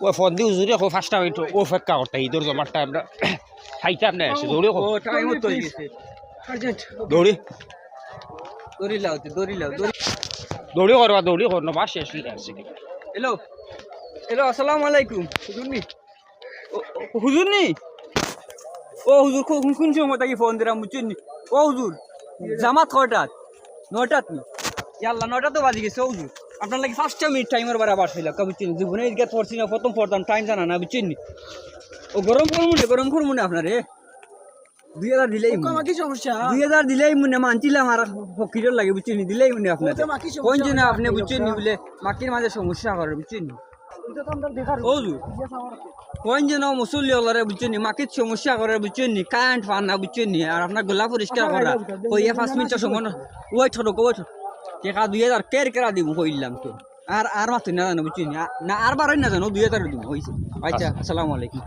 ওই ফোন দিয়ে হুজুরে কো 5টা মিনিট অপেক্ষা করতে ঈদের জমাটা আমরা খাইতে আপনি আসে দৌড়ে ও টাইম তো হয়ে গেছে আর্জেন্ট দৌড়ি দড়ি লাও দৌড়ি করবা দৌড়ি করনো বা শেষ হয়ে আসছে হ্যালো হ্যালো আসসালামু আলাইকুম হুজুর নি ও হুজুর কোন সময় তাকে ফোন দিলাম বুঝছেন নি ও হুজুর জামাত কয়টাত 9টাত নি ইয়াল্লা 9টা তো বাজে গেছে ও হুজুর আপনার লাগে 5টা মিনিট টাইমের বারাবার ছিল বুঝছেন জীবনে ঈদগাহ পড়ছি না প্রথম পড়তাম টাইম জানা না বুঝছেন নি ও গরম করবো না আপনার 2000 দিলেই কি সমস্যা 2000 দিলেই মনে মানছিলাম আর ফকিরের লাগে বুঝছেন নি দিলেই মনে আপনার কোন জন্য আপনি বুঝছেন নি বলে মাকির মাঝে সমস্যা করে বুঝছেন নি ও হুজুর কোন যেন মুসল্লি হলারে বুঝছেন নি মাকির সমস্যা করে বুঝছেন নি কারেন্ট পান না বুঝছেন নি আর আপনার গোলা পরিষ্কার করা কইয়া 5 মিনিটের সময় ওই ছোট টাকা 2000 কেরা দিব কইলাম তো আর মাত্র না জানো বুঝছেন নি না আর বারই না জানো 2000 দিব হইছে আচ্ছা আসসালামু আলাইকুম